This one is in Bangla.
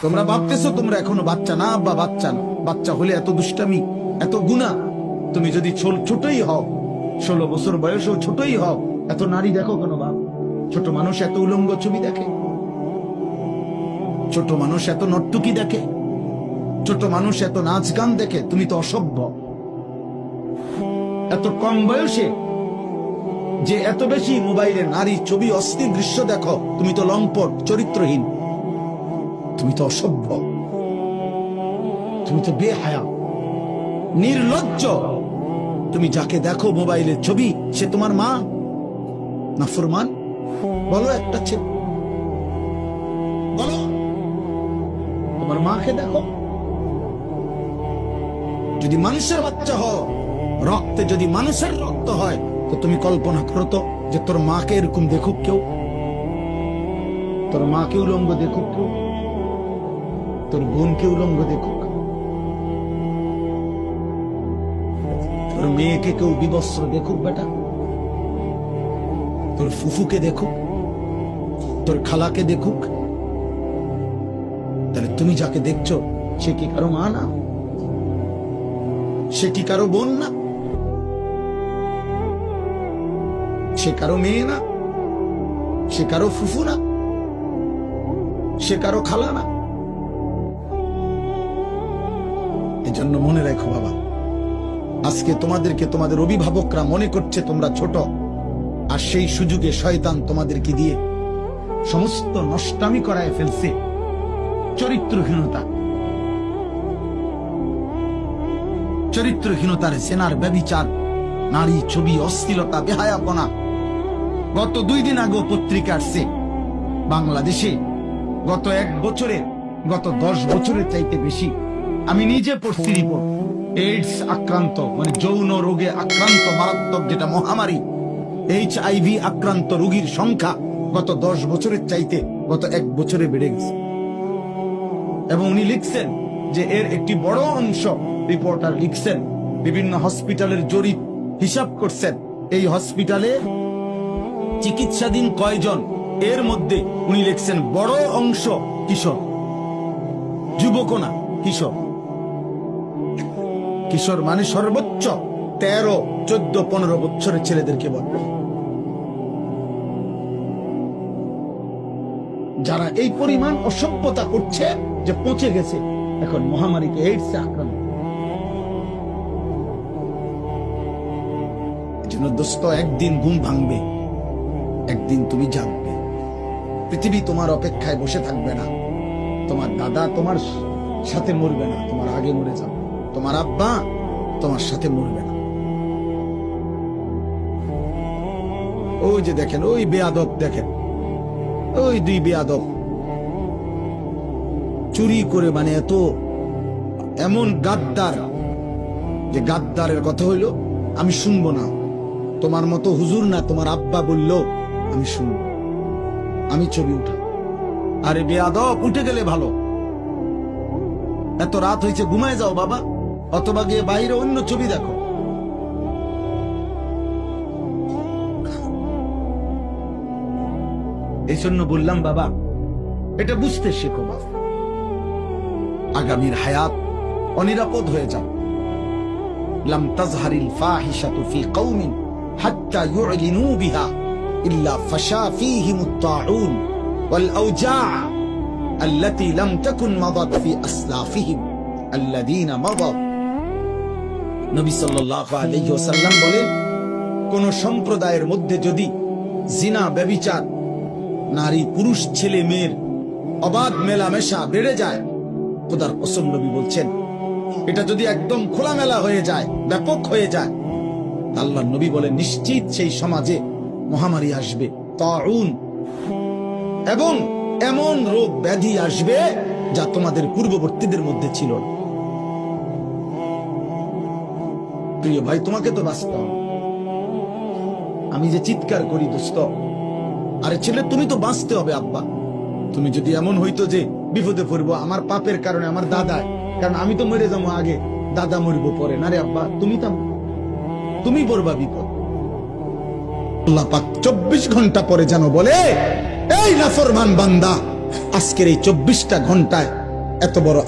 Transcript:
তোমরা ভাবতেছো তোমরা এখনো বাচ্চা না, আব্বা বাচ্চা না। বাচ্চা হলে এত দুষ্টামি, এত গুনাহ। তুমি যদি ছোটই হও, 16 বছর বয়সেও ছোটই হও, এত নারী দেখো কেন বাপ? ছোট মানুষ এত উলঙ্গ ছবি দেখে, ছোট মানুষ এত নর্তকী দেখে, ছোট মানুষ এত নাচ গান দেখে। তুমি তো অসভ্য। এত কম বয়সে যে এত বেশি মোবাইলে নারী ছবি, অস্থির দৃশ্য দেখো, তুমি তো লম্পট, চরিত্রহীন, তুমি তো অসভ্য, তুমি তো বেহায়া, নির্লজ্জ। তুমি যাকে দেখো মোবাইলের ছবি, সে তোমার মা না ফরমান? বলো একটা ছেলে, বলো তোমার মাকে দেখো। যদি মানুষের বাচ্চা হও, রক্তে যদি মানুষের রক্ত হয়, তো তুমি কল্পনা করো তো যে তোর মাকে এরকম দেখুক কেউ, তোর মাকে উলঙ্গ দেখুক কেউ, তোর বোনকে উলঙ্গ দেখুক, তোর মেয়েকে কেউ বিবস্ত্র দেখুক বেটা, তোর ফুফুকে দেখুক, তোর খালাকে দেখুক। তাহলে তুমি যাকে দেখছো সে কি কারো মা না? সে কি কারো বোন না? সে কারো মেয়ে না? সে কারো ফুফু না? সে কারো খালা না? এজন্য মনে রাখো বাবা, আজকে তোমাদেরকে তোমাদের অভিভাবকরা মনে করছে তোমরা ছোট, আর সেই সুযোগে শয়তান তোমাদেরকে দিয়ে সমস্ত নষ্টামি করায় ফেলছে। চরিত্রহীনতার সেনার ব্যভিচার, নারী ছবি, অশ্লীলতা, বেহায়াপনা। গত 2 দিন আগে পত্রিকা আসছে বাংলাদেশে গত 1 বছরে, গত 10 বছরের চাইতে বেশি, আমি নিজে পড়ছি রিপোর্ট, এইডস আক্রান্ত, মানে যৌন রোগে আক্রান্ত মারাত্মক যেটা মহামারী, HIV আক্রান্ত রোগীর সংখ্যা গত 10 বছরের চাইতে গত 1 বছরে বেড়ে গেছে। এবং উনি লিখছেন যে এর একটি বড় অংশ, রিপোর্টার লিখছেন, বিভিন্ন হসপিটালের জরিপ হিসাব করছেন, এই হসপিটালে চিকিৎসাধীন কয়জন, এর মধ্যে উনি লিখছেন বড় অংশ কিশোর, যুবক না, কিশোর। কিশোর মানে সর্বোচ্চ 13, 14, 15 বছরের ছেলেদেরকে বলবে। যারা এই পরিমাণ অসভ্যতা করছে যে পৌঁছে গেছে এখন মহামারীতে, এইডসে আক্রান্ত। এজন্য দোস্ত, একদিন ঘুম ভাঙবে, একদিন তুমি জাগবে। পৃথিবী তোমার অপেক্ষায় বসে থাকবে না। তোমার দাদা তোমার সাথে মরবে না, তোমার আগে মরে যাবে। তোমার আব্বা তোমার সাথে মরবে না। ওই যে দেখেন, ওই বেয়াদব দেখেন, ওই 2 বেয়াদব চুরি করে, মানে এত এমন গাদ্দার, যে গাদ্দারের কথা হইল আমি শুনবো না, তোমার মতো হুজুর না, তোমার আব্বা বললো আমি শুনবো, আমি ছবি উঠা। আরে বেয়াদব, উঠে গেলে ভালো, এত রাত হয়েছে, ঘুমায় যাও বাবা, অথবা গিয়ে বাইরে অন্য ছবি দেখো। এই জন্য বললাম বাবা, এটা বুঝতে শেখো বাবা, আগামীর হায়াত অনিরাপদ হয়ে যাও। লাম তাজহারিল ফাহিশাতু ফি কওমিন হাত্তা ইউলিনু বিহা ইল্লা ফাশা ফীহিমুত তাউন ওয়াল আওজা' আল্লাতী লাম তাকুন মাদাত ফি আসলাফিহিম আল্লাযীনা মাদাত। নবী সাল্লাল্লাহু আলাইহি ওয়াসাল্লাম বলেন, কোন সম্প্রদায়ের মধ্যে যদি জিনা, ব্যভিচার, নারী পুরুষ, ছেলে মেয়ের অবাধ মেলামেশা বেড়ে যায়, খোদার কসম নবী বলছেন, এটা যদি একদম খোলামেলা হয়ে যায়, ব্যাপক হয়ে যায়, আল্লাহর নবী বলেন নিশ্চিত সেই সমাজে মহামারী আসবে, তাউন, এবং এমন রোগ ব্যাধি আসবে যা তোমাদের পূর্ববর্তীদের মধ্যে ছিল না। প্রিয় ভাই, তোমাকে তো বাঁচতে হবে। আমি যে চিৎকার করি দোস্ত, আরে ছেলে তুমি তো বাঁচতে হবে আব্বা। তুমি যদি এমন হইতো যে বিপদে পড়বো আমার পাপের কারণে, আমার দাদায়, কারণ আমি তো মরে যাবো আগে, দাদা মরবো পরে, না রে আব্বা, তুমি পড়বা বিপদ। আল্লাহ পাক 24 ঘন্টা পরে যেন বলে, এই নাফরমান বান্দা, আজকের এই 24টা ঘন্টায় এত বড়